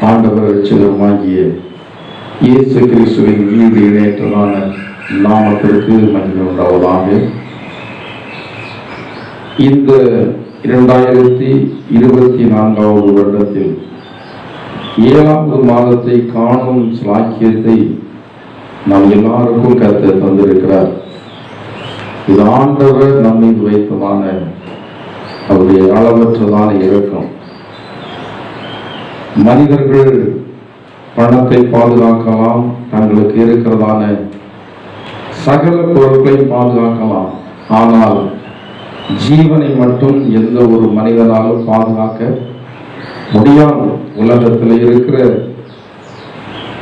ஆண்டவர் ரட்சகருமாகிய இயேசு கிறிஸ்துவின் ஈடு இணையற்றதான நாமத்திற்கு மகிமை உண்டாவதாக. இந்த 2024 வருடத்தில் 7வது மாதத்தை காணும் சாக்கியத்தை நாம் எல்லாருக்கும் கர்த்தர் தந்திருக்கிறார். இது ஆண்டவர் நம்மை வைத்ததான அவருடைய அளவற்றதான இரக்கம். மனிதர்கள் பணத்தை பாதுகாக்கலாம், தங்களுக்கு இருக்கிறதான சகல பொருட்களை பாதுகாக்கலாம், ஆனால் ஜீவனை மட்டும் எந்த ஒரு மனிதனாலும் பாதுகாக்க முடியாது. உலகத்தில் இருக்கிற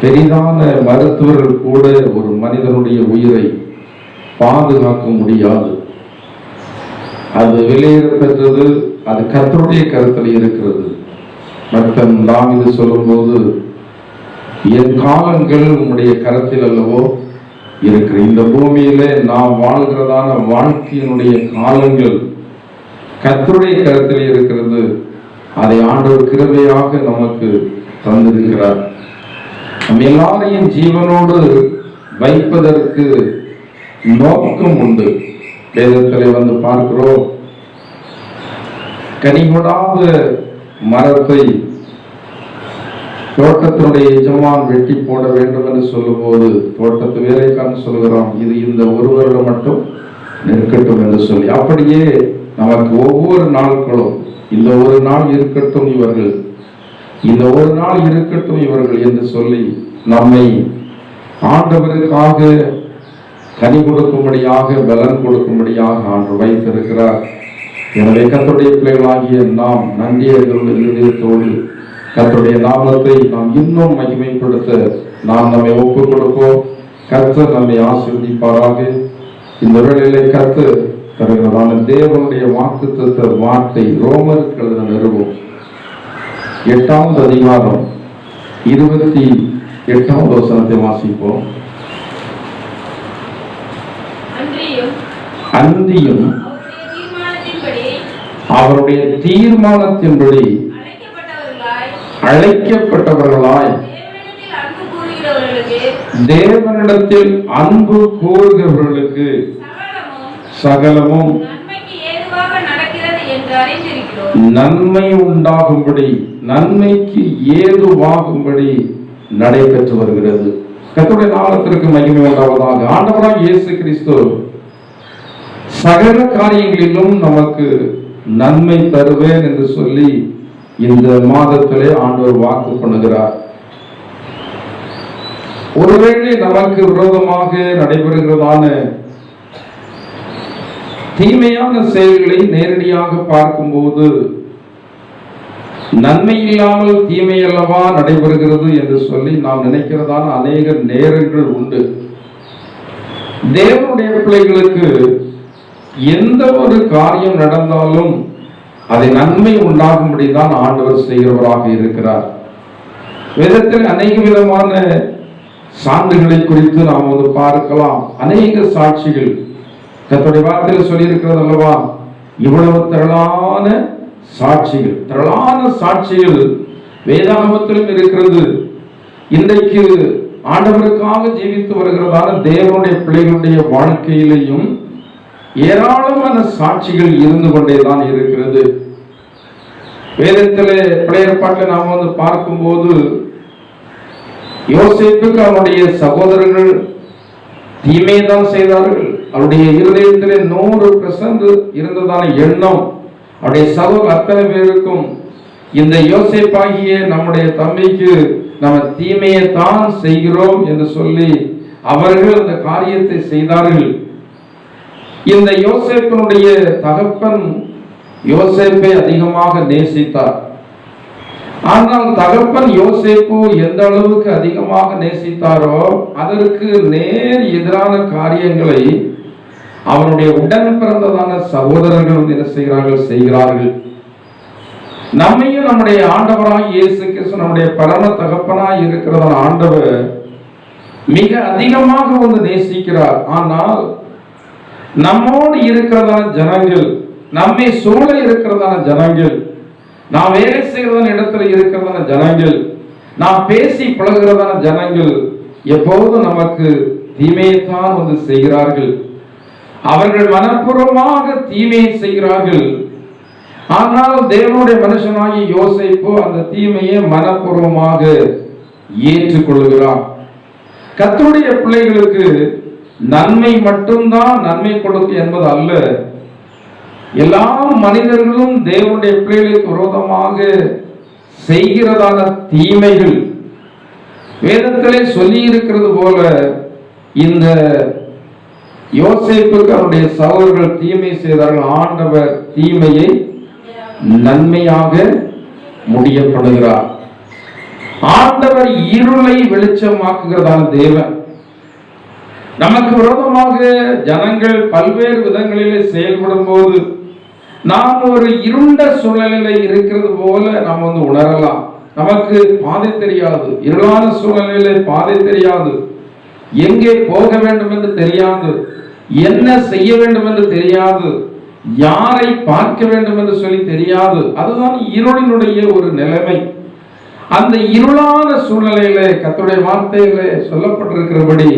பெரிதான மருத்துவர்கள் கூட ஒரு மனிதனுடைய உயிரை பாதுகாக்க முடியாது. அது வெளியேற பெற்றது, அது கர்த்தருடைய கருத்தில் இருக்கிறது. பக்தன் தாவீது சொல்லும்போது, என் காலங்கள் உம்முடைய கரத்தில் அல்லவோ இருக்கிற. இந்த பூமியிலே நாம் வாழ்கிறதான வாழ்க்கையினுடைய காலங்கள் கர்த்தருடைய கரத்தில் இருக்கிறது. அதை ஆண்டவர் கிருபையாக நமக்கு தந்திருக்கிறார். நம் எல்லாரையும் ஜீவனோடு வைப்பதற்கு நோக்கம் உண்டு. வேதத்தில் வந்து பார்க்கிறோம், கனிகொடாத மரத்தை தோட்டத்தினுடைய எஜமான் வெட்டி போட வேண்டும் என்று சொல்லும் போது தோட்டத்து வேலைக்கான சொல்கிறோம், இது இந்த ஒரு வருடம் மட்டும் நிற்கட்டும் என்று சொல்லி. அப்படியே நமக்கு ஒவ்வொரு நாட்களும் இந்த ஒரு நாள் இருக்கட்டும் இவர்கள், இந்த ஒரு நாள் இருக்கட்டும் இவர்கள் என்று சொல்லி நம்மை ஆண்டவருக்காக கனி கொடுக்கும்படியாக, பலன் கொடுக்கும்படியாக ஆண்டவர் வைத்திருக்கிறார். எனவே கர்த்தருடைய பிள்ளைகளாகிய நாம் நன்றியர்களுடைய இருதயத்தோடு கர்த்தருடைய நாமத்தை நாம் இன்னும் மகிமைப்படுத்த நாம் நம்மை ஒப்புக் கொடுப்போம். கர்த்தர் நம்மை ஆசீர்வதிப்பாராக. இந்த வேளையிலே கர்த்தர் தருகிறதான தேவனுடைய வாக்குத்தத்த வார்த்தை ரோமருக்கு எழுதின நிருபம் 8வது அதிகாரம் 28வது வசனத்தை வாசிப்போம். அந்தியும் அவருடைய தீர்மானத்தின்படி அழைக்கப்பட்டவர்களாய் தேவனிடத்தில் அன்பு கூறுகிறவர்களுக்கு சகலமும் நன்மை உண்டாகும்படி, நன்மைக்கு ஏதுவாகும்படி நடைபெற்று வருகிறது. கர்த்தருடைய நாமத்திற்கு மகிமை உண்டாவதாக. ஆண்டவராகிய இயேசு கிறிஸ்து சகல காரியங்களிலும் நமக்கு நன்மை தருவேன் என்று சொல்லி இந்த மாதத்திலே ஆண்டவர் வாக்கு பண்ணுகிறார். ஒருவேளை நமக்கு விரோதமாக நடைபெறுகிறதான தீமையான செயல்களை நேரடியாக பார்க்கும்போது நன்மை இல்லாமல் தீமை அல்லவா நடைபெறுகிறது என்று சொல்லி நாம் நினைக்கிறதான அநேக நேரங்கள் உண்டு. தேவனுடைய பிள்ளைகளுக்கு எந்த ஒரு காரியம் நடந்தாலும் அதை நன்மை உண்டாகும்படிதான் ஆண்டவர் செய்கிறவராக இருக்கிறார். வேதத்தில் அநேக விதமான சான்றுகளை குறித்து நாம் வந்து பார்க்கலாம். அநேக சாட்சிகள் கர்த்தருடைய வார்த்தையில் சொல்லி இருக்கிறது அல்லவா? இவ்வளவு திரளான சாட்சிகள் வேதாகமத்திலும் இருக்கிறது. இன்றைக்கு ஆண்டவருக்காக ஜீவித்து வருகிறதான தேவனுடைய பிள்ளைகளுடைய வாழ்க்கையிலையும் ஏராளமான சாட்சிகள் இருந்து கொண்டேதான் இருக்கிறது. வேதத்திலே பழைய ஏற்பாட்டில் நாம் வந்து பார்க்கும்போது யோசேப்புக்கு அவனுடைய சகோதரர்கள் தீமைதான் செய்தார்கள். அவருடைய இருதயத்திலே 100% இருந்ததான எண்ணம் அவருடைய சகோதரர் அத்தனை பேருக்கும், இந்த யோசேப்பாகிய நம்முடைய தம்பிக்கு நம்ம தீமையை தான் செய்கிறோம் என்று சொல்லி அவர்கள் அந்த காரியத்தை செய்தார்கள். இந்த யோசேப்பினுடைய தகப்பன் யோசேப்பை அதிகமாக நேசித்தார். ஆனால் தகப்பன் யோசேப்பு எந்த அளவுக்கு அதிகமாக நேசித்தாரோ அதற்கு நேர் எதிரான காரியங்களை அவனுடைய உடன் பிறந்ததான சகோதரர்கள் என்ன செய்கிறார்கள். நம்மையும் நம்முடைய ஆண்டவராய் இயேசு கிறிஸ்து நம்முடைய பரம தகப்பனாய் இருக்கிறதான ஆண்டவர் மிக அதிகமாக வந்து நேசிக்கிறார். ஆனால் நம்மோடு இருக்கிறதான ஜனங்கள், நம்மை சூழ இருக்கிறதான ஜனங்கள், நாம் வேலை செய்கிறதான இடத்துல இருக்கிறதான ஜனங்கள், நாம் பேசி பழகிறதான ஜனங்கள் எப்போதும் நமக்கு தீமையைத்தான் வந்து செய்கிறார்கள். அவர்கள் மனப்பூர்வமாக தீமையை செய்கிறார்கள். ஆனால் தேவனுடைய மனுஷனாகிய யோசேப்பு அந்த தீமையை மனப்பூர்வமாக ஏற்றுக்கொள்கிறார். கர்த்தருடைய பிள்ளைகளுக்கு நன்மை மட்டும்தான் நன்மை கொடுக்கும் என்பது அல்ல. எல்லா மனிதர்களும் தேவனுடைய பிள்ளைகளுக்கு விரோதமாக செய்கிறதான தீமைகள் வேதத்திலே சொல்லி இருக்கிறது போல இந்த யோசேப்புக்கு அவருடைய சகோதரர்கள் தீமை செய்தார்கள். ஆண்டவர் தீமையை நன்மையாக முடியப்படுகிறார். ஆண்டவர் இருளை வெளிச்சமாக்குகிறதான தேவன். நமக்கு விரோதமாக ஜனங்கள் பல்வேறு விதங்களிலே செயல்படும் போது நாம் ஒரு இருண்ட சூழ்நிலையில இருக்கிறது போல நாம் வந்து உணரலாம். நமக்கு பாதை தெரியாது, இருளான சூழ்நிலையில பாதை தெரியாது, எங்கே போக வேண்டும் என்று தெரியாது, என்ன செய்ய வேண்டும் என்று தெரியாது, யாரை பார்க்க வேண்டும் என்று சொல்லி தெரியாது. அதுதான் இருளினுடைய ஒரு நிலைமை. அந்த இருளான சூழ்நிலையில கர்த்தருடைய வார்த்தையிலே சொல்லப்பட்டிருக்கிறபடி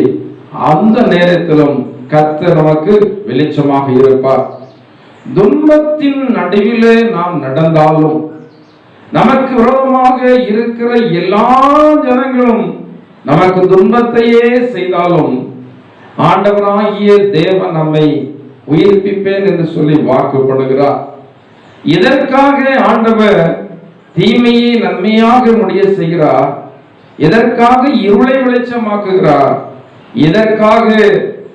அந்த நேரத்திலும் கர்த்தர் நமக்கு வெளிச்சமாக இருப்பார். துன்பத்தின் நடுவிலே நாம் நடந்தாலும் நமக்கு விரோதமாக இருக்கிற எல்லா ஜனங்களும் நமக்கு துன்பத்தையே செய்தாலும் ஆண்டவராகிய தேவன் நம்மை உயிர்ப்பிப்பேன் என்று சொல்லி வாக்குப்படுகிறார். இதற்காக ஆண்டவர் தீமையை நன்மையாக முடிய செய்கிறார். இதற்காக இருளை வெளிச்சமாக்குகிறார். இதற்காக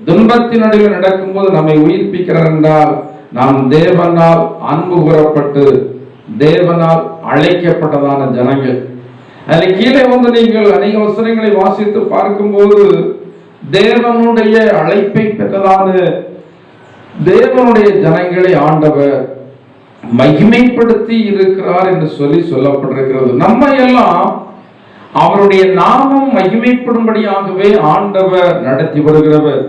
துன்பத்தின் நடுவில் நடக்கும்போது நம்மை உயிர்ப்பிக்கிறார் என்றால் நாம் தேவனால் அன்பு கூறப்பட்டு தேவனால் அழைக்கப்பட்டதான ஜனங்கள். அதில் கீழே வந்து நீங்கள் அநேக வசனங்களை வாசித்து பார்க்கும்போது தேவனுடைய அழைப்பை பெற்றதான தேவனுடைய ஜனங்களை ஆண்டவர் மகிமைப்படுத்தி இருக்கிறார் என்று சொல்லி சொல்லப்பட்டிருக்கிறது. நம்ம எல்லாம் அவருடைய நாமம் மகிமைப்படும்படியாகவே ஆண்டவர் நடத்தி வருகிறவர்.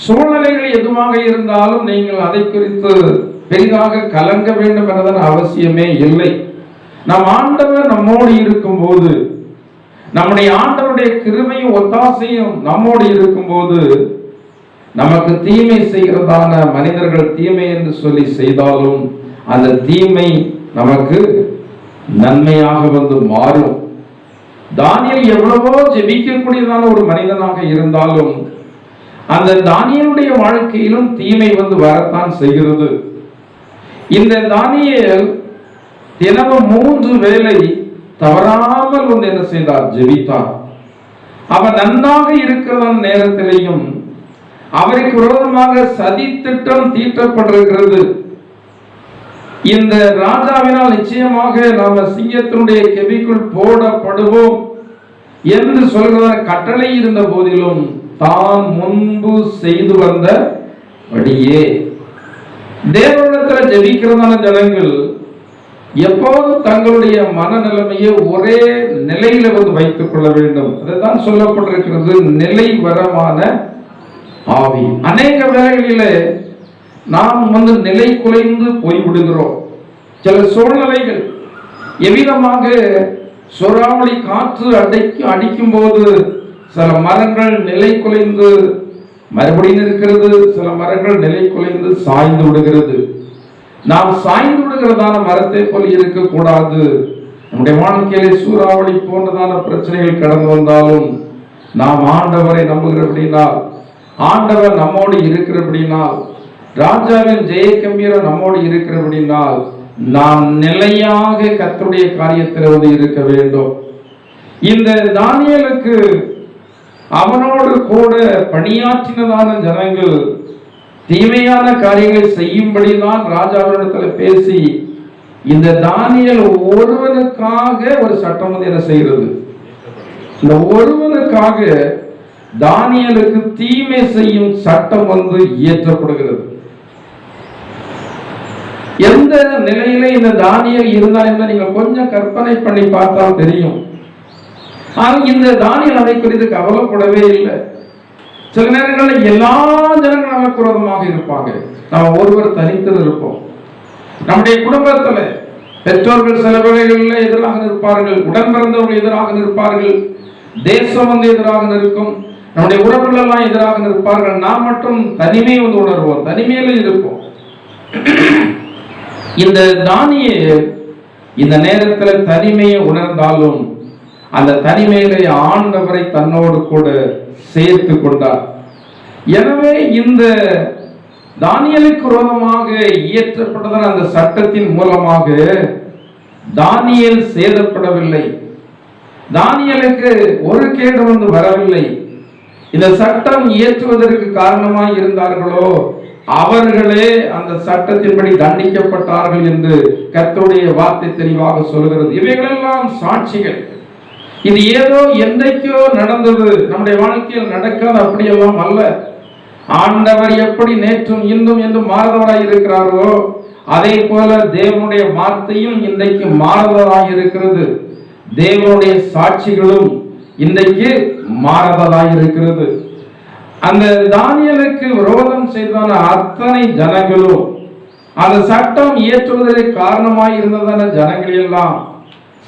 சூழ்நிலைகள் எதுவாக இருந்தாலும் நீங்கள் அதை குறித்து பெரிதாக கலங்க வேண்டும் என்பதன் அவசியமே இல்லை. நம் ஆண்டவர் நம்மோடு இருக்கும் போது, நம்முடைய ஆண்டவருடைய கிருபையும் ஒத்தாசையும் நம்மோடு இருக்கும் போது, நமக்கு தீமை செய்கிறதான மனிதர்கள் தீமை என்று சொல்லி செய்தாலும் அந்த தீமை நமக்கு நன்மையாக வந்து மாறும். தானியேல் எவ்வளவோ ஜெபிக்கக்கூடியதான ஒரு மனிதனாக இருந்தாலும் அந்த தானியேலுடைய வாழ்க்கையிலும் தீமை வந்து வரத்தான் செய்கிறது. இந்த தானியேல் தினமும் 3 வேளை தவறாமல் வந்து என்ன செய்தார்? ஜெபித்தார். அவர் நன்றாக இருக்கிற நேரத்திலேயும் அவருக்கு விரோதமாக சதி திட்டம் தீட்டப்பட்டிருக்கிறது. இந்த ராஜாவினால் நிச்சயமாக நாம சிங்கத்தினுடைய கெபிக்குள் போடப்படுவோம் என்று சொல்கிற கட்டளை இருந்த போதிலும் தான் முன்பு செய்து வந்த படியே தேவனிடத்தில் ஜெபிக்கிறதான ஜனங்கள் எப்போதும் தங்களுடைய மனநிலைமையை ஒரே நிலையில வந்து வைத்துக் கொள்ள வேண்டும். அதுதான் சொல்லப்பட்டிருக்கிறது, நிலை வரமான ஆவி. அநேக வேளைகளிலே நாம் வந்து நிலை குலைந்து போய்விடுகிறோம். சில சூழ்நிலைகள் எவ்விதமாக சூறாவளி காற்று அடிக்கும் போது சில மரங்கள் நிலை குலைந்து மறுபடியும் இருக்கிறது, சில மரங்கள் நிலை குலைந்து சாய்ந்து விடுகிறது. நாம் சாய்ந்து விடுகிறதான மரத்தை போல் இருக்கக்கூடாது. நம்முடைய வாழ்க்கையிலே சூறாவளி போன்றதான பிரச்சனைகள் கடந்து வந்தாலும் நாம் ஆண்டவரை நம்புகிறபடினால், ஆண்டவர் நம்மோடு இருக்கிறபடினால், ராஜாவின் ஜெய கம்பீரம் நம்மோடு இருக்கிறபடினால் நாம் நிலையாக கர்த்தருடைய காரியத்தில் வந்து இருக்க வேண்டும். இந்த தானியேலுக்கு அவனோடு கூட பணியாற்றினதான ஜனங்கள் தீமையான காரியங்களை செய்யும்படிதான் ராஜாவினிடத்தில் பேசி இந்த தானியேல் ஒருவனுக்காக ஒரு சட்டம் வந்து என்ன செய்கிறது? இந்த ஒருவனுக்காக தானியேலுக்கு தீமை செய்யும் சட்டம் வந்து இயற்றப்படுகிறது. எந்த நிலையில இந்த தானியேல் இருந்தார் என்று நீங்கள் கொஞ்சம் கற்பனை பண்ணி பார்த்தால் தெரியும். ஆனால் இந்த தானியேல் அதை குறித்து கவலைப்படவே இல்லை. சில நேரங்களில் எல்லா ஜனங்களும் நமக்கு விரோதமாக இருப்பாங்க, நம்ம ஒருவர் தனித்து இருப்போம். நம்முடைய குடும்பத்துல பெற்றோர்கள் சில வேளைகளில் எதிராக நிற்பார்கள், உடன் பிறந்தவர்கள் எதிராக நிற்பார்கள், தேசம் வந்து எதிராக நிற்கும், நம்முடைய உறவுகள் எல்லாம் எதிராக நிற்பார்கள். நாம் மட்டும் தனிமை வந்து உணர்வோம், தனிமையில இருப்போம். இந்த தானியேல் இந்த நேரத்தில் தனிமையை உணர்ந்தாலும் அந்த தனிமையிலே ஆண்டவரை தன்னோடு கூட சேர்த்து கொண்டார். எனவே இந்த தானியேலுக்கு விரோதமாக இயற்றப்பட்டதான அந்த சட்டத்தின் மூலமாக தானியேல் சேதப்படவில்லை, தானியேலுக்கு ஒரு கேடு வந்து வரவில்லை. இந்த சட்டம் இயற்றுவதற்கு காரணமாய் இருந்தார்களோ அவர்களே அந்த சட்டத்தின்படி தண்டிக்கப்பட்டார்கள் என்று கர்த்தருடைய வார்த்தை தெளிவாக சொல்கிறது. இவைகளெல்லாம் சாட்சிகள். இது ஏதோ என்றைக்கோ நடந்தது, நம்முடைய வாழ்க்கையில் நடக்காது அப்படியெல்லாம் அல்ல. ஆண்டவர் எப்படி நேற்றும் இன்றும் என்று மாறுதவராய் இருக்கிறாரோ அதே போல தேவனுடைய வார்த்தையும் இன்றைக்கு மாறுதலாய் இருக்கிறது. தேவனுடைய சாட்சிகளும் இன்றைக்கு மாறுதலாய் இருக்கிறது. அந்த தானியேலுக்கு விரோதம் செய்தான அத்தனை ஜனங்களும் அந்த சட்டம் இயற்றுவதற்கு காரணமாய் இருந்ததான ஜனங்கள் எல்லாம்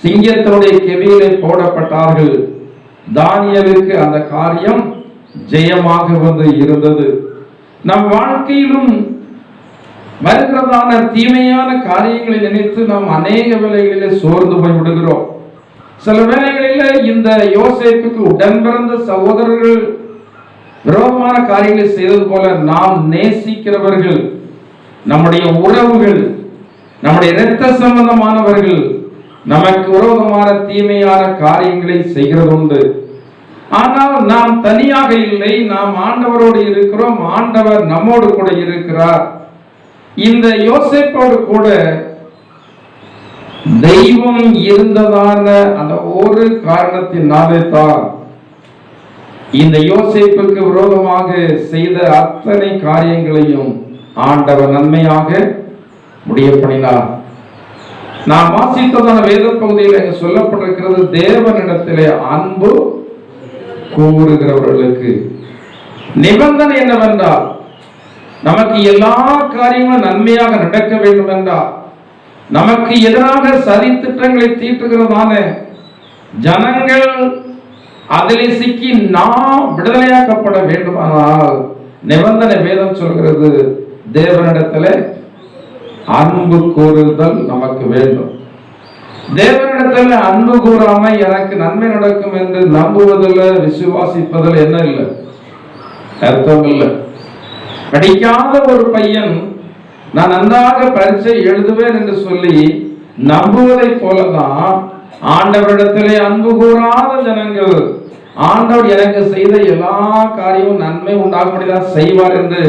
சிங்கத்தினுடைய கெபியிலே போடப்பட்டார்கள். தானியேலுக்கு அந்த காரியம் ஜெயமாக வந்து இருந்தது. நம் வாழ்க்கையிலும் வருகிறதான தீமையான காரியங்களை நினைத்து நாம் அநேக வேளைகளிலே சோர்ந்து போய் விடுகிறோம். சில வேளைகளிலே இந்த யோசேப்புக்கு உடன் பிறந்த சகோதரர்கள் விரோதமான காரியங்களை செய்தது போல நாம் நேசிக்கிறவர்கள், நம்முடைய உறவுகள், நம்முடைய இரத்த சம்பந்தமானவர்கள் நமக்கு விரோதமான தீமையான காரியங்களை செய்கிறது உண்டு. ஆனால் நாம் தனியாக இல்லை, நாம் ஆண்டவரோடு இருக்கிறோம், ஆண்டவர் நம்மோடு கூட இருக்கிறார். இந்த யோசேப்போடு கூட தெய்வம் இருந்ததான அந்த ஒரு காரணத்தினாலே தான் இந்த யோசேப்புக்கு விரோதமாக செய்த அத்தனை காரியங்களையும் ஆண்டவர் நன்மையாக முடிய பண்ணினார். நாம் வாசித்ததான வேத பகுதியில் சொல்லப்பட்டிருக்கிறது, தேவனிடத்திலே அன்பு கூறுகிறவர்களுக்கு நிபந்தனை என்னவென்றால் நமக்கு எல்லா காரியங்களும் நன்மையாக நடக்க வேண்டும் என்றால், நமக்கு எதிராக சதி திட்டங்களை தீட்டுகிறதான ஜனங்கள் அதிலே சிக்கி நாம் விடுதலையாக்கப்பட வேண்டுமானால் நிபந்தனை வேதம் சொல்கிறது, தேவனிடத்தில் அன்பு கூறுதல் நமக்கு வேண்டும். தேவனிடத்தில் அன்பு கூறாம எனக்கு நன்மை நடக்கும் என்று நம்புவதில் விசுவாசிப்பதில் என்ன இல்லை, அர்த்தம் இல்லை. படிக்காத ஒரு பையன் நான் நன்றாக பரீட்சை எழுதுவேன் என்று சொல்லி நம்புவதை போலதான் ஆண்டவரிடத்திலே அன்பு கூறாத ஜனங்கள் ஆண்டவர் எனக்கு செய்த எல்லா காரியமும் நன்மை உண்டாகும்படிதான் செய்வார் என்று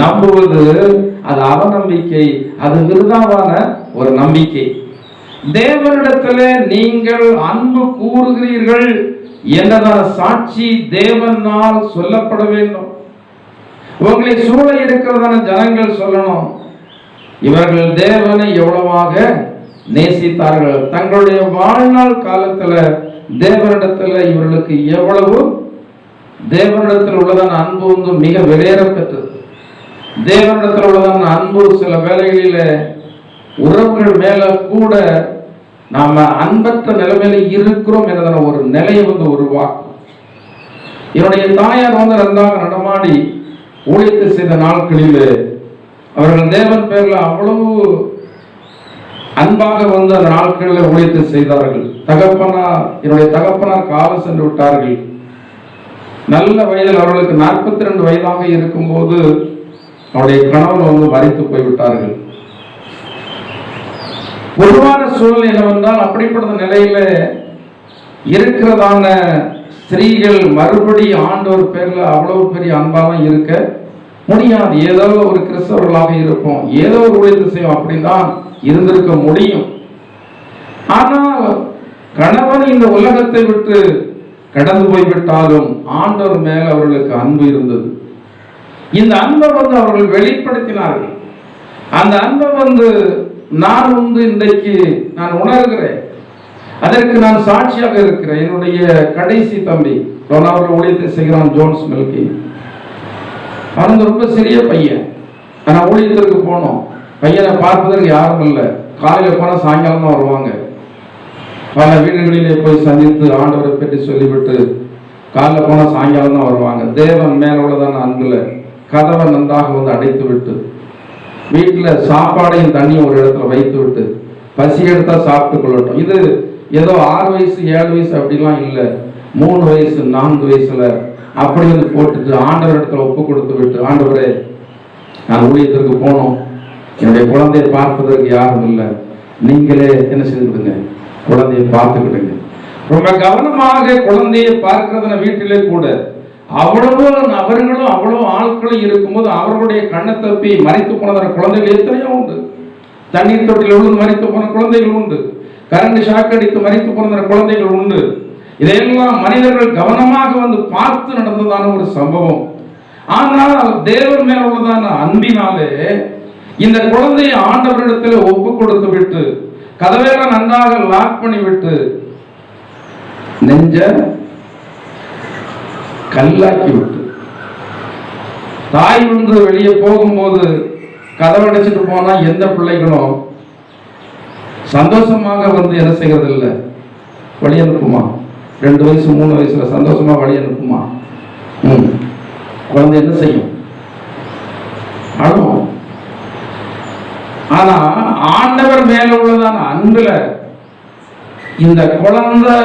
நம்புவது அது அவநம்பிக்கை, அது விருதாவான ஒரு நம்பிக்கை. தேவனிடத்திலே நீங்கள் அன்பு கூறுகிறீர்கள் என்றதான சாட்சி தேவனால் சொல்லப்பட வேண்டும். உங்களை சூழ இருக்கிறதான ஜனங்கள் சொல்லணும், இவர்கள் தேவனை எவ்வளவாக நேசித்தார்கள், தங்களுடைய வாழ்நாள் காலத்துல தேவனிடத்துல இவர்களுக்கு எவ்வளவு தேவனிடத்தில் உள்ளதான அன்பு வந்து மிக வெளியேற பெற்றது. தேவனிடத்தில் உள்ளதான அன்பு சில வேளைகளில உறவுகள் மேல கூட நாம அன்பற்ற நிலைமையில இருக்கிறோம் என்றதான ஒரு நிலையை வந்து உருவாக்கும். என்னுடைய தாயார் வந்து நன்றாக நடமாடி ஊழியத்தை செய்த நாட்களில் அவர்கள் தேவன் பேர்ல அவ்வளவு அன்பாக வந்து அந்த நாட்களில் ஊழியத்தை செய்தார்கள். என்னுடைய தகப்பனார் காலம் சென்று விட்டார்கள். நல்ல வயதில் அவர்களுக்கு 42 வயதாக இருக்கும் போது அவருடைய கணவன் வந்து மரித்து போய்விட்டார்கள். பொதுவான சூழ்நிலை என்னவென்றால் அப்படிப்பட்ட நிலையில இருக்கிறதான ஸ்திரீகள் மறுபடி ஆண்டவர் பேர்ல அவ்வளவு பெரிய அன்பாக இருக்க முடியாது. ஏதோ ஒரு கிறிஸ்தவர்களாக இருப்போம், ஏதோ ஒரு ஊழியத்தை செய்வோம், அப்படிதான் இருந்திருக்க முடியும். ஆனால் கணவன் இந்த உலகத்தை விட்டு கடந்து போய்விட்டாலும் ஆண்டவர் மேல் அவர்களுக்கு அன்பு இருந்தது. இந்த அன்பை வந்து அவர்கள் வெளிப்படுத்தினார்கள். அந்த அன்பை வந்து நான் வந்து இன்றைக்கு நான் உணர்கிறேன், அதற்கு நான் சாட்சியாக இருக்கிறேன். என்னுடைய கடைசி தம்பி அவர்கள் ஊழியத்தை செய்கிறான், ஜோன்ஸ் மில்கி. அவன் ரொம்ப சிறிய பையன், ஆனா ஊழியத்திற்கு போனோம். பையனை பார்ப்பதற்கு யாரும் இல்லை. காலையில் போனால் சாயங்காலம் தான் வருவாங்க. பல வீடுகளிலே போய் சந்தித்து ஆண்டவரை பற்றி சொல்லிவிட்டு காலையில் போனால் சாயங்காலம் தான் வருவாங்க. தேவன் மேல உள்ளதான அன்புல கதவை நன்றாக வந்து அடைத்து விட்டு வீட்டில் சாப்பாடையும் தண்ணியும் ஒரு இடத்துல வைத்து விட்டு பசி எடுத்தா சாப்பிட்டு கொள்ளட்டும். இது ஏதோ 6 வயசு 7 வயசு அப்படிலாம் இல்லை, 3 வயசு 4 வயசுல அப்படி வந்து போட்டுட்டு ஆண்டவர் இடத்துல ஒப்பு கொடுத்து விட்டு, ஆண்டவரே நான் ஊழியத்திற்கு போனோம், என்னுடைய குழந்தையை பார்ப்பதற்கு யாரும் இல்லை, நீங்களே என்ன செய்துவிடுங்க, குழந்தையை பார்த்துக்கிடுங்க. ரொம்ப கவனமாக குழந்தையை பார்க்கிறதுன வீட்டிலே கூட அவ்வளவு நபர்களும் அவ்வளவு ஆட்களும் இருக்கும்போது அவர்களுடைய கண்ணை தப்பி மறைத்து போனதான குழந்தைகள் எத்தனையோ உண்டு. தண்ணீர் தொட்டில் விழுந்து மறைத்து போன குழந்தைகள் உண்டு. கரண்ட் ஷாக் அடித்து மறைத்து போன குழந்தைகள் உண்டு. இதையெல்லாம் மனிதர்கள் கவனமாக வந்து பார்த்து நடந்ததான ஒரு சம்பவம். ஆனால் தேவன் மேல் உள்ளதான அன்பினாலே இந்த குழந்தையை ஆண்டவரிடத்தில் ஒப்பு கொடுத்து விட்டு கதவையெல்லாம் நன்றாக லாக் பண்ணி விட்டு நெஞ்ச கல்லாக்கி விட்டு தாய் வந்து வெளியே போகும்போது கதவை அடைச்சிட்டு போனா எந்த பிள்ளைகளும் சந்தோஷமாக வந்து என்ன செய்கிறது இல்லை, வழி அனுப்புமா? 2 வயசு 3 வயசுல சந்தோஷமா வழி அனுப்புமா? குழந்தை என்ன செய்யும்? அழும். ஆனா ஆண்டவர் மேல உள்ளதான அன்புல இந்த குழந்தை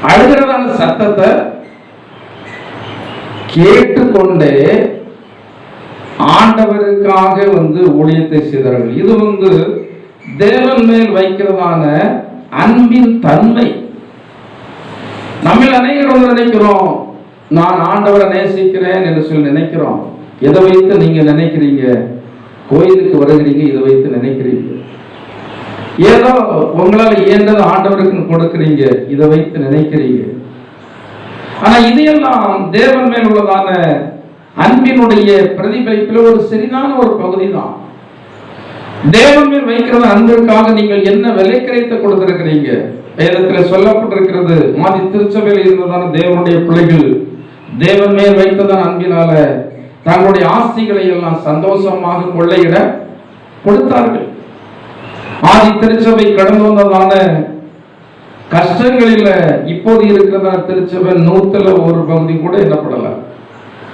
அழுகிறதான சத்தத்தை கேட்டுக்கொண்டே ஆண்டவருக்காக வந்து ஊழியத்தை செய்தார்கள். இது வந்து தேவன் மேல் வைக்கிறதான அன்பின் தன்மை. நம்ம அனைவரும் நினைக்கிறோம், நான் ஆண்டவரை நேசிக்கிறேன் என்று சொல்லி நினைக்கிறோம். எதை வைத்து நீங்க நினைக்கிறீங்க? கோயிலுக்கு வருகிறீங்க, இதை வைத்து நினைக்கிறீங்க. ஏதோ உங்களால் இயன்றது ஆண்டவருக்கு கொடுக்கிறீங்க, இதை வைத்து நினைக்கிறீங்க. ஆனா இதையெல்லாம் தேவன் மேல் உள்ளதான அன்பினுடைய பிரதிபலிப்பில் ஒரு சிறிதான ஒரு பகுதி தான். தேவன் மேல் வைக்கிறது அன்பிற்காக நீங்கள் என்ன விலை கிடைத்து கொடுத்திருக்கிறீங்க? வேதத்தில் சொல்லப்பட்டிருக்கிறது, ஆதி திருச்சபையில் இருந்ததான தேவனுடைய பிள்ளைகள் தேவன் மேல் வைத்ததான அன்பினால தங்களுடைய ஆஸ்திகளை எல்லாம் சந்தோஷமாக கொள்ளையிட கொடுத்தார்கள். ஆதி திருச்சபை கடந்து வந்ததான கஷ்டங்களில் இப்போது இருக்கிறதான திருச்சபை 100% பகுதி கூட என்னப்படல,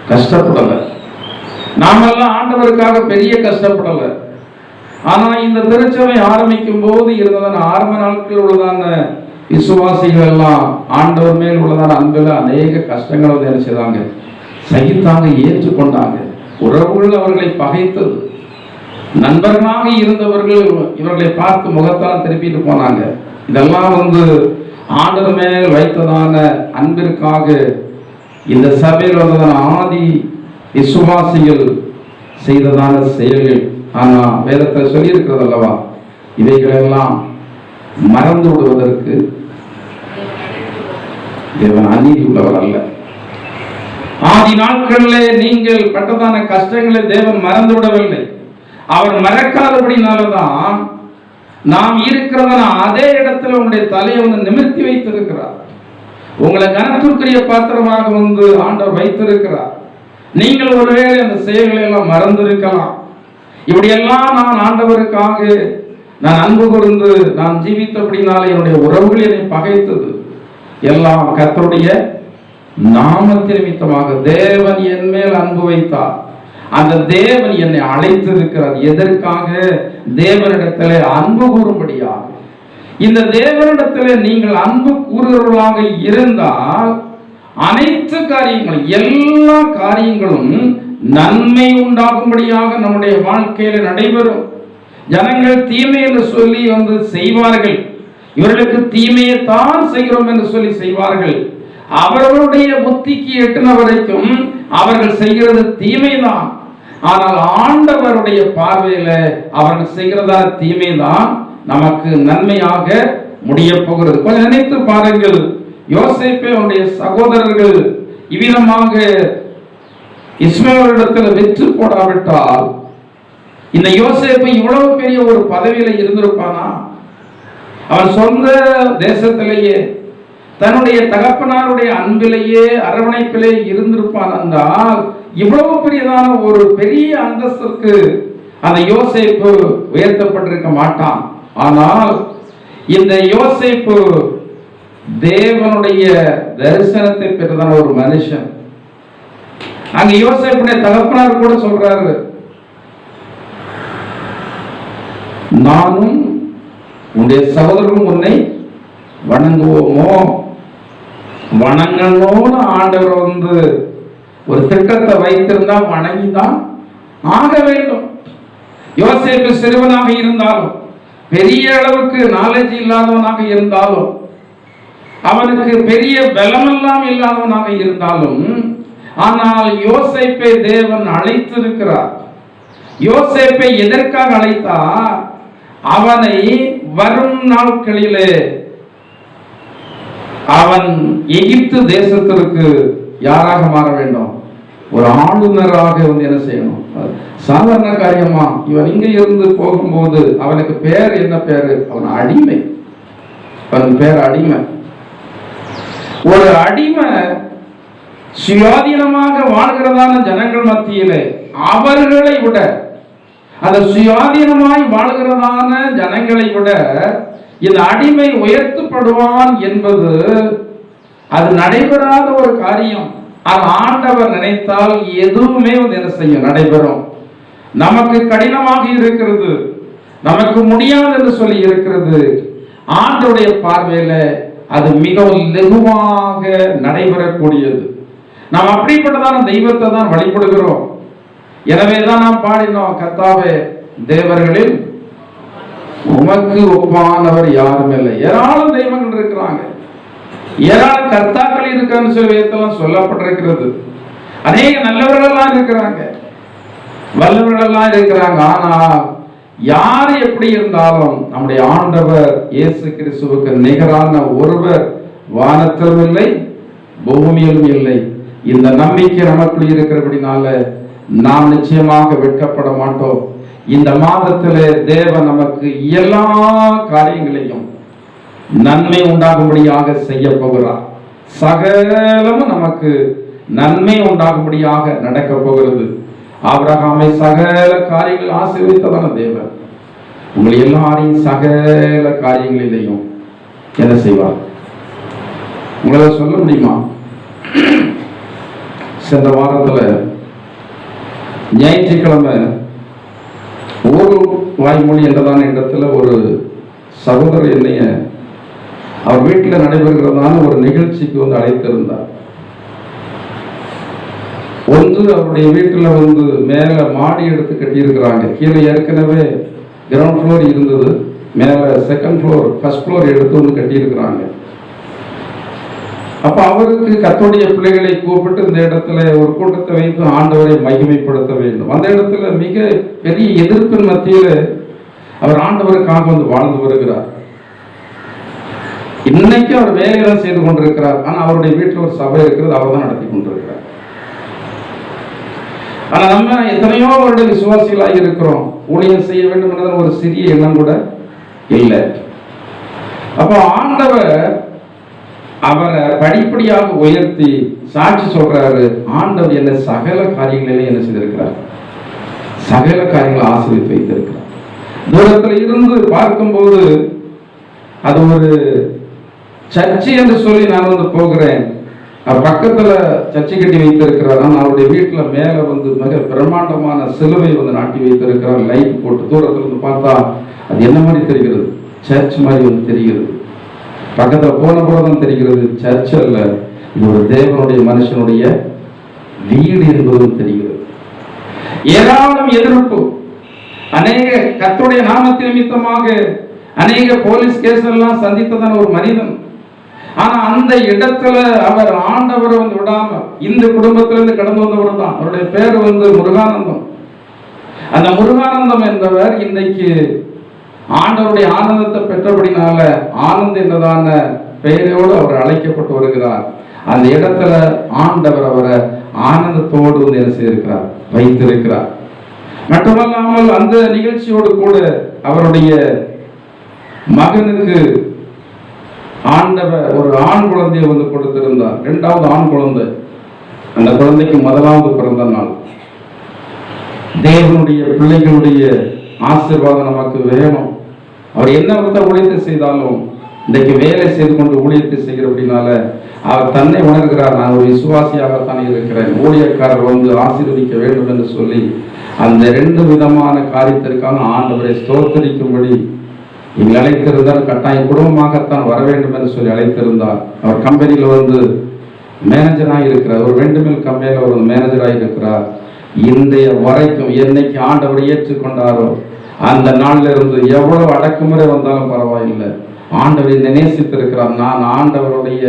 கஷ்டப்படல. நாமெல்லாம் ஆண்டவருக்காக பெரிய கஷ்டப்படல. ஆனா இந்த திருச்சபை ஆரம்பிக்கும் போது இருந்ததான ஆரம்ப நாட்கள் உள்ளதான விசுவாசிகள் எல்லாம் ஆண்டவர் மேல் உள்ளதான அன்பில் அநேக கஷ்டங்களை வந்து என்ன செய்தாங்க, சகித்தாங்க, ஏற்றுக்கொண்டாங்க. உறவுகள் அவர்களை பகைத்தது. நண்பர்களாக இருந்தவர்கள் இவர்களை பார்த்து முகத்தால் திருப்பிட்டு போனாங்க. இதெல்லாம் வந்து ஆண்டவர் மேல் வைத்ததான அன்பிற்காக இந்த சபையில் வந்ததான ஆதி விசுவாசிகள் செய்ததான செயல்கள். ஆனா வேதத்தை சொல்லி இருக்கிறது அல்லவா, இவைகளெல்லாம் மறந்து விடுவதற்கு தேவன் அநீதி உள்ளவர் அல்ல. ஆதி நாட்களிலே நீங்கள் பட்டதான கஷ்டங்களை தேவன் மறந்து விடவில்லை. அவர் மறக்காதபடினாலதான் நாம் இருக்கிறதான அதே இடத்துல உங்களுடைய தலையை வந்து நிமிர்த்தி வைத்திருக்கிறார். உங்களை கனத்திற்குரிய பாத்திரமாக வந்து ஆண்டவர் வைத்திருக்கிறார். நீங்கள் ஒருவேளை அந்த செயல்களை எல்லாம் மறந்திருக்கலாம். இப்படியெல்லாம் நான் ஆண்டவருக்காக நான் அன்பு கூர்ந்து நான் ஜீவித்தபடினால என்னுடைய உறவுகள் என்னை பகைத்தது எல்லாம் கர்த்தருடைய நாமத்தின் நிமித்தமாக. தேவன் என் மேல் அன்பு வைத்தார். அந்த தேவன் என்னை அழைத்திருக்கிறார். எதற்காக? தேவனிடத்திலே அன்பு கூறும்படியாக. இந்த தேவனிடத்திலே நீங்கள் அன்பு கூறுகிறவர்களாக இருந்தால் அனைத்து காரியங்களும், எல்லா காரியங்களும் நன்மை உண்டாகும்படியாக நம்முடைய வாழ்க்கையில நடைபெறும். ஜனங்கள் தீமை என்று சொல்லி வந்து செய்வார்கள். இவர்களுக்கு தீமையை தான் செய்கிறோம் என்று சொல்லி செய்வார்கள். அவர்களுடைய புத்திக்கு எட்டின வரைக்கும் அவர்கள் செய்கிறது தீமைதான். ஆனால் ஆண்டவருடைய பார்வையில அவர்கள் செய்கிறதா தீமைதான் நமக்கு நன்மையாக முடிய போகிறது. கொஞ்சம் நினைத்து பாருங்கள். யோசேப்பை அவருடைய சகோதரர்கள் இவ்விதமாக இஸ்மவேலிடத்தில் வெற்றி போடாவிட்டால் இந்த யோசேப்பு இவ்வளவு பெரிய ஒரு பதவியில இருந்திருப்பானா? அவன் சொந்த தேசத்திலேயே தன்னுடைய தகப்பனாருடைய அன்பிலேயே அரவணைப்பிலே இருந்திருப்பான் என்றால் இவ்வளவு பெரியதான ஒரு பெரிய அந்தஸ்துக்கு அந்த யோசேப்பு உயர்த்தப்பட்டிருக்க மாட்டான். ஆனால் இந்த யோசேப்பு தேவனுடைய தரிசனத்தை பெற்றதான ஒரு மனுஷன். அங்க யோசேப்புடைய தகப்பனார் கூட சொல்றாரு, நானும் உன்னுடைய சகோதரரும் உன்னை வணங்குவோமோ, வணங்கணும்னு ஆண்டவர் வந்து ஒரு திட்டத்தை வைத்திருந்தா வணங்கிதான் ஆக வேண்டும். யோசேப்பு சிறுவனாக இருந்தாலும், பெரிய அளவுக்கு நாலேஜ் இல்லாதவனாக இருந்தாலும், அவனுக்கு பெரிய பலமெல்லாம் இல்லாதவனாக இருந்தாலும், ஆனால் யோசேப்பை தேவன் அழைத்திருக்கிறார். யோசேப்பை எதற்காக அழைத்தார்? அவனை வரும் நாட்களிலே அவன் எகிப்து தேசத்திற்கு யாராக மாற வேண்டும்? ஒரு ஆளுநராக வந்து என்ன செய்யணும்? சாதாரண காரியமா? இவன் இங்க இருந்து போகும்போது அவனுக்கு பேர் என்ன பேரு? அவன் அடிமை. அவன் பேர் அடிமை. ஒரு அடிமை சுயாதீனமாக வாழ்கிறதான ஜனங்கள் மத்தியிலே அவர்களை விட, அந்த சுயாதீனமாய் வாழ்கிறதான ஜனங்களை விட இந்த அடிமை உயர்த்தப்படுவான் என்பது அது நடைபெறாத ஒரு காரியம். அது ஆண்டவர் நினைத்தால் எதுவுமே என்ன செய்யும்? நடைபெறும். நமக்கு கடினமாக இருக்கிறது, நமக்கு முடியாது என்று சொல்லி இருக்கிறது, ஆண்டவருடைய பார்வையில அது மிகவும் லகுவாக நடைபெறக்கூடியது. நாம் அப்படிப்பட்டதான தெய்வத்தை தான் வழிபடுகிறோம். எனவேதான் நாம் பாடினோம், கர்த்தாவே தேவர்களில் உமக்கு ஒப்பானவர் யாரும் இல்லை. ஏராளம் தெய்வங்கள் இருக்கிறாங்க, ஏராளம் கர்த்தாக்கள் இருக்கான்னு சொல்லி வேதத்தெல்லாம் சொல்லப்பட்டிருக்கிறது. அநேக நல்லவர்கள்லாம் இருக்கிறாங்க, வல்லவர்கள்லாம் இருக்கிறாங்க. ஆனால் யார் எப்படி இருந்தாலும் நம்முடைய ஆண்டவர் இயேசு கிறிஸ்துவுக்கு நிகரான ஒருவர் வானத்திலும் இல்லை, பூமியிலும் இல்லை. இந்த நம்பிக்கை நமக்குள் இருக்கிறபடினால நாம் நிச்சயமாக வெட்கப்பட மாட்டோம். இந்த மாதத்திலே தேவன் நமக்கு எல்லா காரியங்களையும் நன்மை உண்டாகும்படியாக செய்ய போகிறார். சகலமும் நமக்கு நன்மை உண்டாகும்படியாக நடக்க போகிறது. ஆபிரகாமை சகல காரியங்கள் ஆசீர்வதித்ததான தேவன் உங்களை எல்லாரையும் சகல காரியங்களிலேயும் என்ன செய்வார்? உங்களால சொல்ல முடியுமா? சென்ற வாரத்துல ஞாயிற்றுக்கிழமை ஒரு வாய்மொழி என்றதான இடத்துல ஒரு சகோதரர் என்னைய அவர் வீட்டில் நடைபெறுகிறதான ஒரு நிகழ்ச்சிக்கு வந்து அழைத்திருந்தார். ஒன்று, அவருடைய வீட்டில் வந்து மேல மாடி எடுத்து கட்டியிருக்கிறாங்க. கீழே ஏற்கனவே கிரவுண்ட் ஃப்ளோர் இருந்தது, மேல செகண்ட் ஃப்ளோர், ஃபர்ஸ்ட் ஃப்ளோர் எடுத்து வந்து கட்டியிருக்கிறாங்க. அப்ப அவருக்கு கர்த்தருடைய பிள்ளைகளை கூப்பிட்டு இந்த இடத்துல ஒரு கூட்டத்தை வைத்து ஆண்டவரை மகிமைப்படுத்த வேண்டும். அந்த இடத்துல மிக பெரிய எதிர்ப்பின் மத்தியில் அவர் ஆண்டவருக்காக வந்து வாழ்ந்து வருகிறார். இன்னைக்கு அவர் வேலையெல்லாம் செய்து கொண்டிருக்கிறார். ஆனா அவருடைய வீட்டில் ஒரு சபை இருக்கிறது, அவர் தான் நடத்தி கொண்டிருக்கிறார். ஆனா நம்ம எத்தனையோ வருட விசுவாசிகளாக இருக்கிறோம், ஊழியம் செய்ய வேண்டும் என்ற ஒரு சிறிய எண்ணம் கூட இல்லை. அப்போ ஆண்டவர் அவரை படிப்படியாக உயர்த்தி சாட்சி சொல்றாரு, ஆண்டவர் என்ன சகல காரியங்களிலே என்ன செய்திருக்கிறார்? சகல காரியங்களை ஆசீர்வதித்து வைத்திருக்கிறார். தூரத்தில் இருந்து பார்க்கும்போது அது ஒரு சர்ச்சை என்று சொல்லி நான் வந்து போகிறேன். பக்கத்துல சர்ச்சை கட்டி வைத்திருக்கிறார். ஆனால் அவருடைய வீட்டுல மேல வந்து மிக பிரம்மாண்டமான சிலுவை வந்து நாட்டி வைத்திருக்கிறார். லைட் போட்டு தூரத்துல இருந்து பார்த்தா அது என்ன மாதிரி தெரிகிறது? சர்ச் மாதிரி வந்து தெரிகிறது. பக்கத்துல போன போலதான் தெரிகிறது, சர்ச் அல்ல, இது ஒரு தேவனுடைய மனுஷனுடைய வீடு என்பதும் தெரிகிறது. ஏராளம் எதிர்ப்பு, அநேக கர்த்தருடைய நாமத்தின் நிமித்தமாக அநேக போலீஸ் கேஸ் எல்லாம் சந்தித்ததான ஒரு மனிதன். ஆனா அந்த இடத்துல அவர் ஆண்டவரை வந்து விடாம இந்த குடும்பத்திலிருந்து கடந்து வந்தவர் தான். அவருடைய பேர் வந்து முருகானந்தம். அந்த முருகானந்தம் என்பவர் இன்றைக்கு ஆண்டவருடைய ஆனந்தத்தை பெற்றபடினால ஆனந்த் என்றதான பெயரோடு அவர் அழைக்கப்பட்டு வருகிறார். அந்த இடத்துல ஆண்டவர் அவரை ஆனந்தத்தோடு வந்து என்ன செய்திருக்கிறார்? வைத்திருக்கிறார். மட்டுமல்லாமல் அந்த நிகழ்ச்சியோடு கூட அவருடைய மகனுக்கு ஆண்டவர் ஒரு ஆண் குழந்தையை வந்து கொடுத்திருந்தார். இரண்டாவது ஆண் குழந்தை. அந்த குழந்தைக்கு முதலாவது பிறந்த நாள். தேவனுடைய பிள்ளைகளுடைய ஆசீர்வாதம் நமக்கு வேணும். அவர் என்ன ஊழியத்தை செய்தாலும் இன்றைக்கு வேலை செய்து கொண்டு ஊழியத்தை செய்கிற அப்படின்னால அவர் தன்னை உணர்கிறார், நான் ஒரு விசுவாசியாகத்தான் இருக்கிறேன், ஊழியக்காரர் வந்து ஆசீர்வதிக்க வேண்டும் என்று சொல்லி அந்த 2 விதமான காரியத்திற்காக ஆண்டவரை ஸ்தோத்தரிக்கும்படி எங்களை அழைத்திருந்தார். கட்டாயம் குடும்பமாகத்தான் வர வேண்டும் என்று சொல்லி அழைத்திருந்தார். அவர் கம்பெனியில் வந்து மேனேஜராக இருக்கிறார், ஒரு வெண்டுமில் கம்பெனியில் ஒரு மேனேஜராக இருக்கிறார். இன்றைய வரைக்கும் என்னைக்கு ஆண்டவரை ஏற்றுக்கொண்டாரோ அந்த நாளில் இருந்து எவ்வளவு அடக்குமுறை வந்தாலும் பரவாயில்லை, ஆண்டவரை நேசித்திருக்கிறார். நான் ஆண்டவருடைய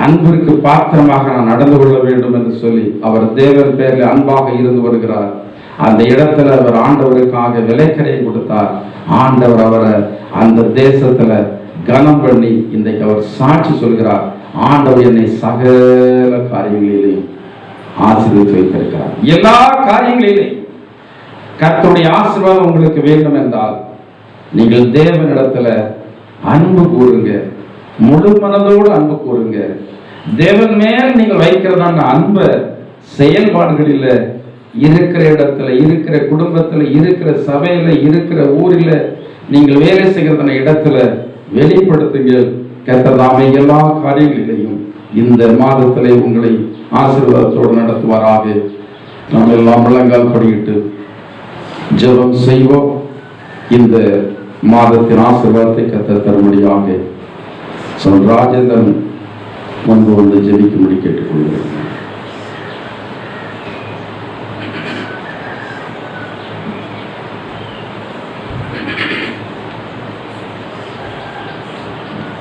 அன்பிற்கு பாத்திரமாக நான் நடந்து கொள்ள வேண்டும் என்று சொல்லி அவர் தேவன் பேரில் அன்பாக இருந்து வருகிறார். அந்த இடத்துல அவர் ஆண்டவருக்காக விலைக்கரையை கொடுத்தார். ஆண்டவர் அவரை அந்த தேசத்துல கனம் பண்ணி இன்றைக்கு அவர் சாட்சி சொல்கிறார், ஆண்டவர் என்னை சகல காரியங்களிலேயும் ஆசீர்வதித்து வைத்திருக்கிறார். எல்லா காரியங்களிலேயும் கர்த்தருடைய ஆசீர்வாதம் உங்களுக்கு வேண்டும் என்றால் நீங்கள் தேவனிடத்துல அன்பு கூறுங்க, முழு மனதோடு அன்பு கூறுங்க. தேவன் மேல் நீங்கள் வைக்கிறதான அன்பை செயல்பாடுகளில் இருக்கிற இடத்துல, இருக்கிற குடும்பத்தில், இருக்கிற சபையில, இருக்கிற ஊரில், நீங்கள் வேலை செய்கிறதான இடத்துல வெளிப்படுத்துங்கள். கர்த்தர் எல்லா காரியங்களிலையும் இந்த மாதத்திலே உங்களை ஆசீர்வாதத்தோடு நடத்துவாராக. நாம் எல்லாம் முழங்கால் படியிட்டு ஜெபம் செய்வோம். இந்த மாதத்தின் ஆசீர்வாதத்தை கர்த்தர் தரும்படியாக ராஜேந்திரன் முன்பு வந்து ஜெபிக்கும்படி கேட்டுக்கொள்கிறேன்.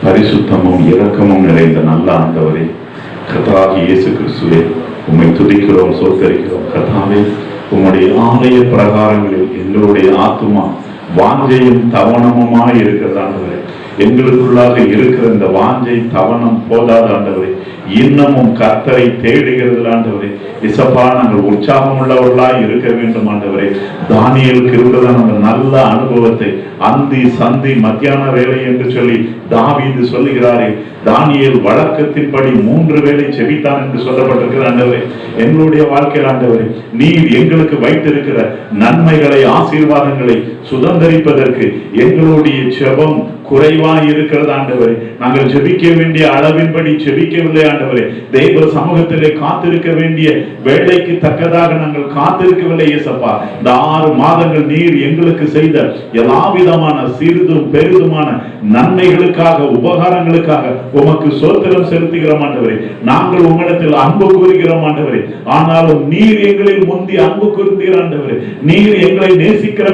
பரிசுத்தமும் இரக்கமும் நிறைந்த நல்ல ஆண்டவரே, கர்த்தராகிய இயேசு கிறிஸ்துவே, உம்மை துதிக்கிறோம், சோத்தரிக்கிறோம். கர்த்தாவே, உம்முடைய ஆலய பிரகாரங்களில் எங்களுடைய ஆத்துமா வாஞ்சையும் தவனமுமாய் இருக்கிறது ஆண்டவரே. எங்களுக்குள்ளாக இருக்கிற இந்த வாஞ்சை தவனம் போதாத ஆண்டவரே, இன்னமும் கர்த்தரை தேடுகிறது ஆண்டவரே. இசப்பா, நாங்கள் உற்சாகம் உள்ளவர்களாய் இருக்க வேண்டும் ஆண்டவரே. தானியேலுக்கு இருந்ததான அந்த நல்ல அனுபவத்தை அந்தி சந்தி மத்தியான வேலை என்று சொல்லி தாவீது சொல்லுகிறாரே, தானியேல் வழக்கத்தின்படி 3 வேளை செபித்தான் என்று சொல்லப்பட்டிருக்கிற ஆண்டவரே. எங்களுடைய வாழ்க்கையில் ஆண்டவரே, நீர் எங்களுக்கு வைத்திருக்கிற நன்மைகளை, ஆசீர்வாதங்களை சுதந்திரிப்பதற்கு எங்களுடைய ஜெபம் குறைவாய் இருக்கிறது ஆண்டவரே. நாங்கள் ஜெபிக்க வேண்டிய அளவின்படி ஜெபிக்கவில்லை ஆண்டவரே. தெய்வ சமூகத்திலே காத்திருக்க வேண்டிய வேலைக்கு தக்கதாக நாங்கள் காத்திருக்கவில்லை இயேசப்பா. இந்த 6 மாதங்கள் நீர் எங்களுக்கு செய்த எல்லா விதமான சிறிதும் பெரிதுமான நன்மைகளுக்காக, உபகாரங்களுக்காக உமக்கு ஸ்தோத்திரம் செலுத்துகிறோம் ஆண்டவரே. நாங்கள் உம்மிடத்தில் அன்பு கூறுகிறோம் ஆண்டவரே. ஆனாலும் நீர் எங்களில் முந்தி அன்பு கூறுகிறீர் ஆண்டவரே. நீர் எங்களை நேசிக்கிற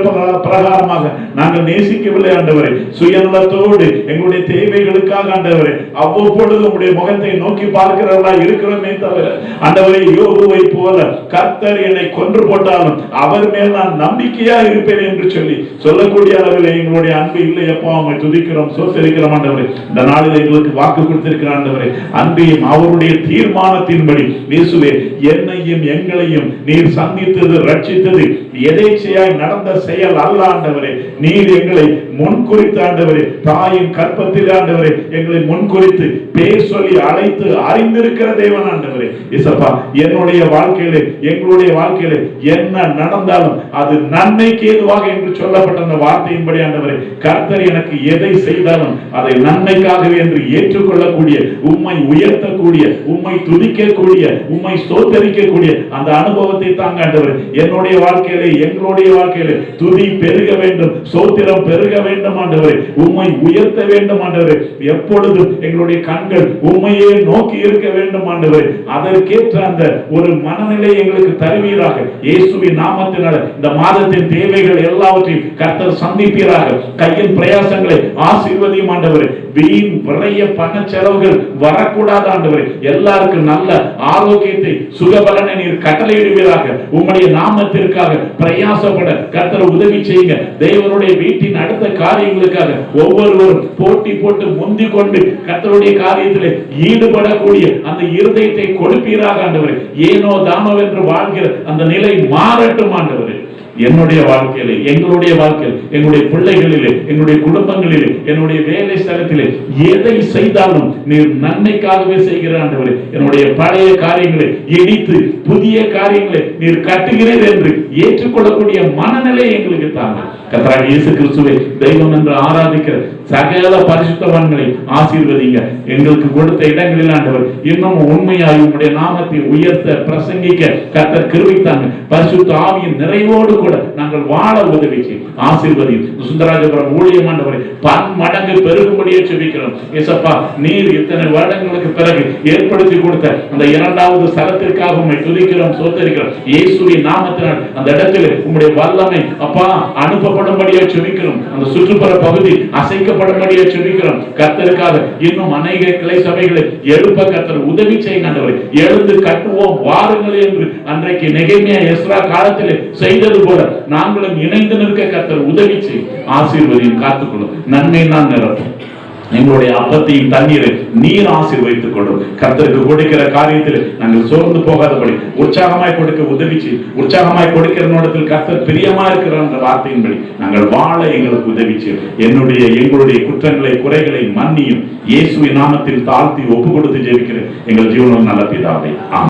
பிரகாரமாக நாங்கள் நேசிக்கவில்லை ஆண்டவரே. சுயநலத்தோடு எங்களுடைய தேவைகளுக்காக ஆண்டவரே அவ்வப்பொழுது உங்களுடைய முகத்தை நோக்கி பார்க்கிறவர்களா இருக்கிறோமே தவிர ஆண்டவரே, யோபுவை போல கர்த்தர் என்னை கொன்று போட்டாலும் அவர் மேல் நான் நம்பிக்கையா இருப்பேன் என்று சொல்லி சொல்லக்கூடிய அளவில் எங்களுடைய அன்பு இல்லை அப்பா. உம்மை துதிக்கிறோம், சோத்தரிக்கிறோம் ஆண்டவரே. இந்த நாளில் எங்களுக்கு வாக்கு கொடுத்திருக்கிற ஆண்டவரே, அன்பையும் அவருடைய தீர்மானத்தின்படி இயேசுவே, என்னையும் எங்களையும் நீர் சந்தித்தது, ரட்சித்தது எதேச்சையாய் நடந்த செயல் அல்ல ஆண்டவரே. நீர் எங்களை முன்குறித்த ஆண்டவரே, தாயின் கற்பத்தில் ஆண்டவரே எங்களை முன்குறித்து பேர் சொல்லி அழைத்து அறிந்திருக்கிற தேவன் ஆண்டவரே. இசப்பா, என்னுடைய வாழ்க்கையிலே, எங்களுடைய வாழ்க்கையிலே என்ன நடந்தாலும் அது நன்மைக்கு ஏதுவாக என்று சொல்லப்பட்ட அந்த வார்த்தையின்படி ஆண்டவரே, கர்த்தர் எனக்கு எதை செய்தாலும் அதை நன்மைக்காகவே என்று ஏற்றுக்கொள்ளக்கூடிய, உம்மை உயர்த்தக்கூடிய, உம்மை துதிக்கக்கூடிய, உம்மை ஸ்தோத்தரிக்கக்கூடிய அந்த அனுபவத்தை தாங்க ஆண்டவரே. என்னுடைய வாழ்க்கையிலே, எங்களுடைய வாழ்க்கையிலே துதி பெருக வேண்டும், ஸ்தோத்திரம் பெருக வேண்டும் ஆண்டவரே. உம்மை உயர்த்த வேண்டும் ஆண்டவரே. எப்பொழுதும் எங்களுடைய கண்கள் உம்மையே நோக்கி இருக்க வேண்டும் ஆண்டவரே. அதற்கேற்ற அந்த ஒரு மனநிலை எங்களுக்கு தருவீராக. இயேசுவின் நாமத்தினால இந்த மாதத்தின் தேவைகள் எல்லாவற்றையும் கர்த்தர் சந்திப்பீராக. கையின் பிரயாசங்களை ஆசீர்வதியும் ஆண்டவரே. வீண் விரைய பண செலவுகள் வரக்கூடாது ஆண்டவரே. எல்லாருக்கும் நல்ல ஆரோக்கியத்தை, சுகபலனை நீர் கட்டளையிடுவீராக. உம்முடைய நாமத்திற்காக பிரயாசப்பட கர்த்தர் உதவி செய்யுங்க. தேவனுடைய வீட்டின் அடுத்த காரியங்களுக்காக ஒவ்வொருவரும் போட்டி போட்டு முந்தி கொண்டு கர்த்தருடைய காரியத்திலே ஈடுபடக்கூடிய அந்த இருதயத்தை கொடுப்பீராக ஆண்டவரே. ஏனோ தானோ என்று வாழ்கிற அந்த நிலை மாறட்டும் ஆண்டவரே. என்னுடைய வாழ்க்கையிலே, எங்களுடைய வாழ்க்கையில், எங்களுடைய பிள்ளைகளிலே, எங்களுடைய குடும்பங்களிலே, என்னுடைய வேலை ஸ்தலத்திலே எதை செய்தாலும் நீர் நன்மைக்காகவே செய்கிற ஆண்டவரே. என்னுடைய பழைய காரியங்களை இடித்து புதிய காரியங்களை நீர் கட்டுகிறீர் என்று ஏற்றுக்கொள்ளக்கூடிய மனநிலை எங்களுக்கு தாங்க. கர்த்தராகிய இயேசு கிறிஸ்துவை தெய்வம் என்று ஆராதிக்கிற சகல பரிசுத்தவான்களை ஆசீர்வதிங்க. எங்களுக்கு கொடுத்த இடங்களில் ஆண்டவர் இன்னும் உண்மையாய் உம்முடைய நாமத்தை உயர்த்த பிரசங்கிக்க கர்த்தர் கிருபை தாங்க. பரிசுத்த ஆவியின் நிறைவோடு கூட நாங்கள் வாழ உதவி செய்யும். ஆசீர்வதியும். சுந்தராஜபுரம் ஊழியம் ஆண்டவரை பன்மடங்கு பெருகும்படியே செபிக்கிறோம். ஏசப்பா, நீர் இத்தனை வருடங்களுக்கு பிறகு ஏற்படுத்தி கொடுத்த அந்த இரண்டாவது ஸ்தலத்திற்காக உம்மை துதிக்கிறோம், சோதரிக்கிறோம். இயேசுவின் நாமத்தினால் அந்த இடத்தில் உம்முடைய வல்லமை அப்பா அனுப்பப்படும்படியே செபிக்கிறோம். அந்த சுற்றுப்புற பகுதி அசைக்கப்படும்படியே செபிக்கிறோம். கர்த்தருக்காக இன்னும் அநேக கிளை சபைகளை எழுப்ப கர்த்தர் உதவி செய்யுங்க ஆண்டவரே. எழுந்து கட்டுவோம் வாருங்கள் என்று அன்றைக்கு நெகேமியா எஸ்ரா காலத்திலே செய்தது போல நாங்களும் இணைந்து நிற்க கர்த்தர் உதவி செய்யும். ஆசீர்வதியும், காத்துக்கொள்ளும், நன்மை நான் நிரப்பும். எங்களுடைய அப்பத்தையும் தண்ணீரை நீர் ஆசீர்வதித்துக் கொள்ளும். கர்த்தருக்கு கொடுக்கிற காரியத்தில் நாங்கள் சோர்ந்து போகாதபடி உற்சாகமாய் கொடுக்க உதவி செய்யும். உற்சாகமாய் கொடுக்கிற நேரத்தில் கர்த்தர் பிரியமா இருக்கிற அந்த வார்த்தையின்படி நாங்கள் வாழ எங்களுக்கு உதவி செய்யும். எங்களுடைய குற்றங்களை குறைகளை மன்னியும். இயேசுவின் நாமத்தில் தாழ்த்தி ஒப்பு கொடுத்து ஜெபிக்கிறேன் எங்கள் ஜீவனம் நல்ல பிதாவே. ஆமென்.